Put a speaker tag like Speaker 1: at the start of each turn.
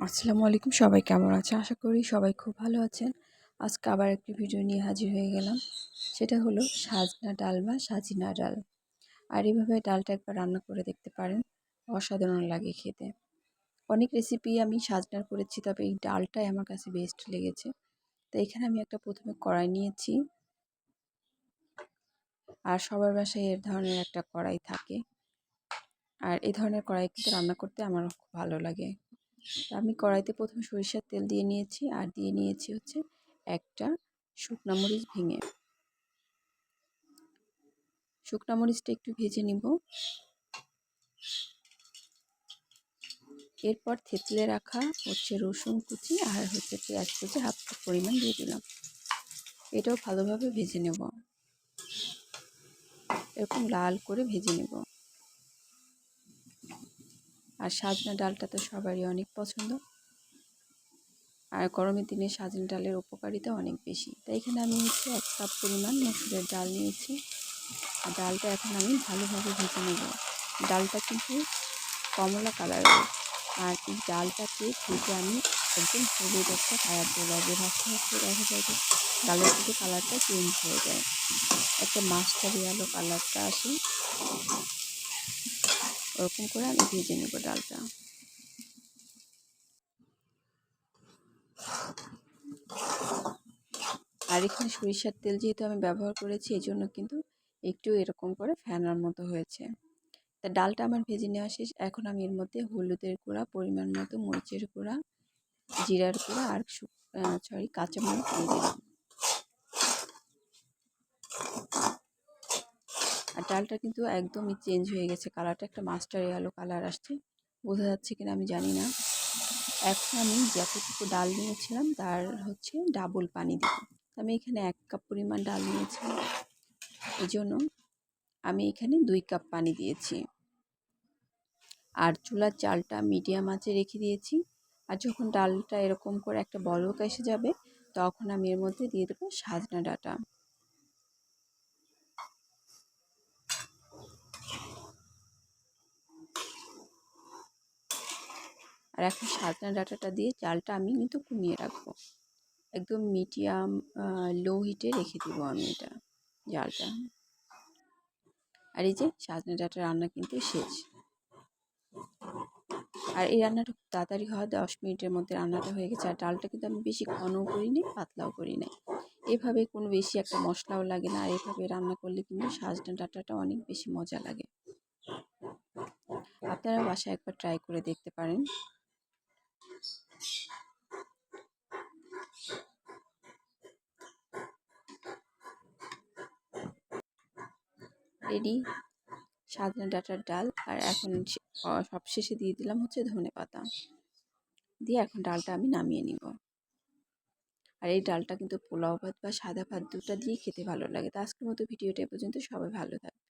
Speaker 1: আসসালামু আলাইকুম, সবাই কেমন আছে? আশা করি সবাই খুব ভালো আছেন। আজকে আবার একটি ভিডিও নিয়ে হাজির হয়ে গেলাম। সেটা হলো সাজনা ডাল বা সাজিনা ডাল। আর এভাবে ডালটা একবার রান্না করে দেখতে পারেন, অসাধারণ লাগে খেতে। অনেক রেসিপি আমি সাজনার করেছি, তবে এই ডালটাই আমার কাছে বেস্ট লেগেছে। তো এখানে আমি একটা প্রথমে কড়াই নিয়েছি। আর সবার বাসায় এর ধরনের একটা কড়াই থাকে। আর এই ধরনের কড়াই কিন্তু রান্না করতে আমার খুব ভালো লাগে। আমি কড়াইতে প্রথমে সরিষার তেল দিয়ে নিয়েছি, আর দিয়ে নিয়েছি হচ্ছে একটা শুকনা মরিচ ভেঙে। শুকনা মরিচটা একটু ভেজে নিব। এরপর থেতলে রাখা হচ্ছে রসুন কুচি আর হচ্ছে পেঁয়াজ কুচি হাফ কাপ পরিমাণ দিয়ে দিলাম। এটাও ভালোভাবে ভেজে নেব, এরকম লাল করে ভেজে নেব। আর সাজনা ডালটা তো সবারই অনেক পছন্দ, আর গরমের দিনে সাজনা ডালের উপকারিতা অনেক বেশি। তাই এখানে আমি হচ্ছে 1 কাপ পরিমাণ মসুরের ডাল নিয়েছি। আর ডালটা এখন আমি ভালোভাবে ভেজে নেব। ডালটা কিন্তু কমলা কালারের, আর এই ডালটাকে ভেজে আমি একদম হলুদ একটা কালার চলে আসবে। ভাজতে ভাজতে দেখা যায় যে ডালের কিন্তু কালারটা চেঞ্জ হয়ে যায়, একটা মাস্টারি আলো কালারটা আসে। ওরকম করে আমি ভেজে নেব ডালটা। আর এখানে সরিষার তেল যেহেতু আমি ব্যবহার করেছি, এই জন্য কিন্তু একটু এরকম করে ফেনার মতো হয়েছে। তা ডালটা আমার ভেজে নেওয়া শেষ। এখন আমি এর মধ্যে হলুদের গুঁড়া, পরিমাণ মতো মরিচের গুঁড়া, জিরার গুঁড়া আর কাঁচামরিচ দিয়ে দিলাম। আর ডালটা কিন্তু একদমই চেঞ্জ হয়ে গেছে, কালারটা একটা মাস্টার ইয়েলো কালার আসছে। বোঝা যাচ্ছে কিনা আমি জানি না। এখন আমি যতটুকু ডাল নিয়েছিলাম তার হচ্ছে ডাবল পানি দিব। আমি এখানে 1 কাপ পরিমাণ ডাল নিয়েছিলাম, এই জন্য আমি এখানে 2 কাপ পানি দিয়েছি। আর চুলার জালটা মিডিয়াম আঁচে রেখে দিয়েছি। আর যখন ডালটা এরকম করে একটা বলক এসে যাবে, তখন আমি এর মধ্যে দিয়ে দেবো সাজনা ডাঁটা। আর এখন সাজনা ডাঁটাটা দিয়ে জালটা আমি কিন্তু কমিয়ে রাখবো, একদম মিডিয়াম লো হিটে রেখে দিব আমি এটা জালটা। আর এই যে সাজনা ডাঁটা রান্না কিন্তু শেষ। আর এই রান্নাটা খুব তাড়াতাড়ি হয়, 10 মিনিটের মধ্যে রান্নাটা হয়ে গেছে। আর ডালটা কিন্তু আমি বেশি ঘনও করিনি, পাতলাও করি নাই। এভাবে কোনো বেশি একটা মশলাও লাগে না। আর এভাবে রান্না করলে কিন্তু সাজনা ডাঁটাটা অনেক বেশি মজা লাগে। আপনারা বাসায় একবার ট্রাই করে দেখতে পারেন। রেডি সাজনা ডাঁটার ডাল। আর এখন সবশেষে দিয়ে দিলাম হচ্ছে ধনেপাতা দিয়ে, এখন ডালটা আমি নামিয়ে নিব। আর এই ডালটা কিন্তু পোলাও ভাত বা সাদা ভাত দুটো দিয়ে খেতে ভালো লাগে। তো আজকের মতো ভিডিওটা এ পর্যন্ত। সবাই ভালো থাকবে।